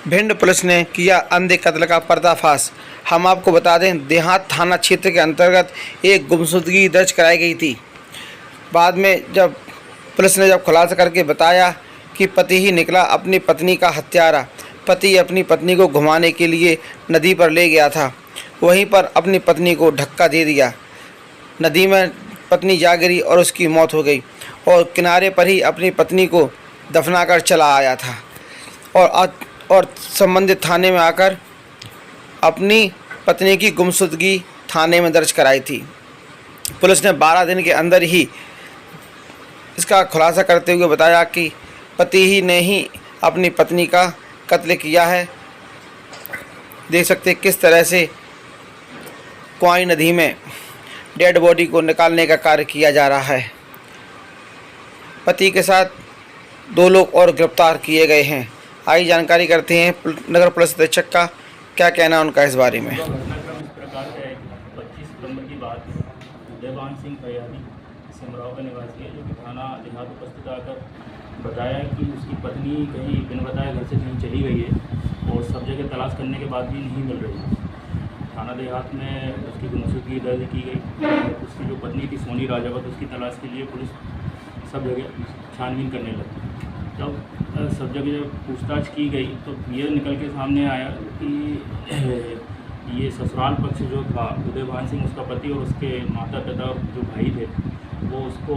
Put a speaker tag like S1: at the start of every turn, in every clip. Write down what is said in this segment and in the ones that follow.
S1: Bhind police ने किया अंधे कत्ल का पर्दाफाश। हम आपको बता दें, देहात थाना क्षेत्र के अंतर्गत एक गुमशुदगी दर्ज कराई गई थी। बाद में जब पुलिस ने खुलासा करके बताया कि पति ही निकला अपनी पत्नी का हत्यारा। पति अपनी पत्नी को घुमाने के लिए नदी पर ले गया था, वहीं पर अपनी पत्नी को धक्का दे दिया। नदी में पत्नी जा गिरी और उसकी मौत हो गई और किनारे पर ही अपनी पत्नी को दफनाकर चला आया था और संबंधित थाने में आकर अपनी पत्नी की गुमशुदगी थाने में दर्ज कराई थी। पुलिस ने 12 दिन के अंदर ही इसका खुलासा करते हुए बताया कि पति ही ने ही अपनी पत्नी का कत्ल किया है। देख सकते हैं किस तरह से क्वाई नदी में डेड बॉडी को निकालने का कार्य किया जा रहा है। पति के साथ 2 लोग और गिरफ्तार किए गए हैं। आइए जानकारी करते हैं नगर पुलिस अधीक्षक का क्या कहना है उनका इस बारे में।
S2: घटनाक्रम इस प्रकार से है कि 25 सितंबर की बात है। देवान सिंह फरियादी सिमराव का निवासी है, जो कि थाना देहात उपस्थित आकर बताया कि उसकी पत्नी कहीं बिन बताए घर से कहीं चली गई है और सब जगह तलाश करने के बाद भी नहीं मिल रही है। थाना देहात में उसकी गुमशुदगी दर्ज की गई। उसकी जो पत्नी थी सोनी राजावत, उसकी तलाश के लिए पुलिस सब जगह छानबीन करने लगी। जब सब जगह पूछताछ की गई तो ये निकल के सामने आया कि ये ससुराल पक्ष जो था उदयभान सिंह उसका पति और उसके माता पिता और जो भाई थे वो उसको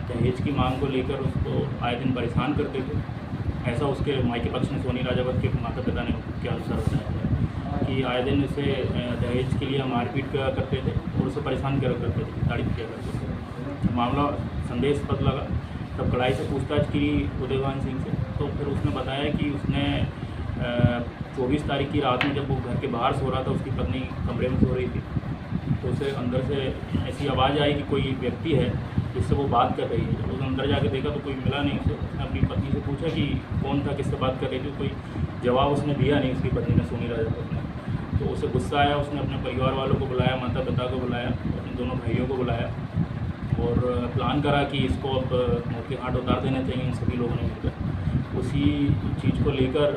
S2: दहेज की मांग को लेकर उसको आए दिन परेशान करते थे। ऐसा उसके मायके पक्ष में सोनी राजावत के माता पिता ने के अनुसार बताया कि आए दिन उसे दहेज के लिए मारपीट करते थे और उसे परेशान करते थे, ताड़ित किया करते थे। मामला संदेहास्पद लगा। तब कड़ाई से पूछताछ की उदयभान सिंह से, तो फिर उसने बताया कि उसने 24 तारीख की रात में जब वो घर के बाहर सो रहा था, उसकी पत्नी कमरे में सो रही थी, तो उसे अंदर से ऐसी आवाज़ आई कि कोई व्यक्ति है जिससे वो बात कर रही है। जब उसने अंदर जाके देखा तो कोई मिला नहीं उसे। उसने अपनी पत्नी से पूछा कि कौन था, किससे बात कर रही थी। कोई जवाब उसने दिया नहीं उसकी पत्नी ने, सोनी राजावत ने। तो उसे गुस्सा आया। उसने अपने परिवार वालों को बुलाया, माता पिता को बुलाया, अपने दोनों भाइयों को बुलाया और प्लान करा कि इसको अब मौत के घाट उतार देने चाहिए इन सभी लोगों ने मिलकर। उसी चीज़ को लेकर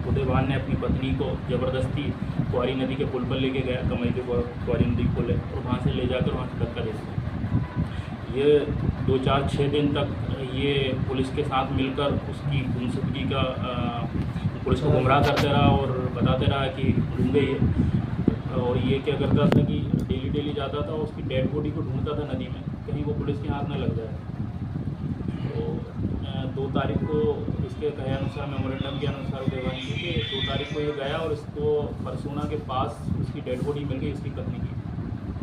S2: उदयभान ने अपनी पत्नी को ज़बरदस्ती क्वारी नदी के पुल पर लेके गया। कमई के क्वारी नदी पुल है और वहाँ से ले जाकर वहाँ से धक्का दे दिया। ये 2, 4, 6 दिन तक ये पुलिस के साथ मिलकर उसकी गुमशुदगी का पुलिस को गुमराह करते रहा और बताते रहा कि गुम गई है। और ये क्या करता था कि डेली जाता था, उसकी डेड बॉडी को ढूंढता था नदी में, कहीं वो पुलिस के हाथ न लग जाए। तो 2 तारीख को इसके कहे अनुसार, मेमोरेंडम के अनुसार उदयभान सिंह के 2 तारीख को ये गया और इसको परसूना के पास उसकी डेड बॉडी मिल गई उसकी पत्नी की।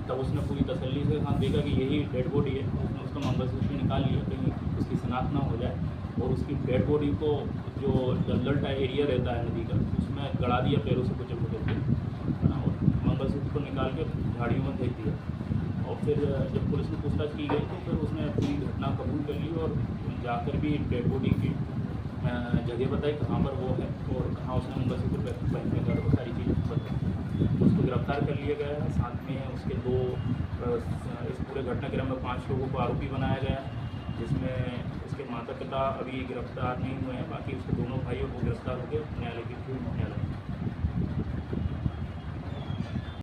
S2: तब उसने पूरी तसल्ली से साथ देखा कि यही डेड बॉडी है। उसने उसका मंगलसूत्र निकाल लिया कहीं उसकी शनाख्त ना हो जाए और उसकी डेड बॉडी को जो दलदल टाइप एरिया रहता है नदी का, उसमें गड़ा दिया पैरों से कुचल के और मंगलसूत्र को निकाल के झाड़ियों में फेंक दिया। और फिर जब पुलिस ने पूछताछ की गई तो फिर उसने पूरी घटना कबूल कर ली और जाकर भी डेड बॉडी की जगह बताई कहाँ पर वो है और कहाँ उसने मंगलसूत्र पहनने का, वो सारी चीज़ें बताई। उसको गिरफ्तार कर लिया गया है। साथ में उसके 2 इस पूरे घटनाक्रम में 5 लोगों को आरोपी बनाया गया है, जिसमें उसके माता पिता अभी गिरफ्तार नहीं हुए हैं। बाकी उसके दोनों भाइयों को गिरफ्तार हो गए न्यायालय की न्यायालय।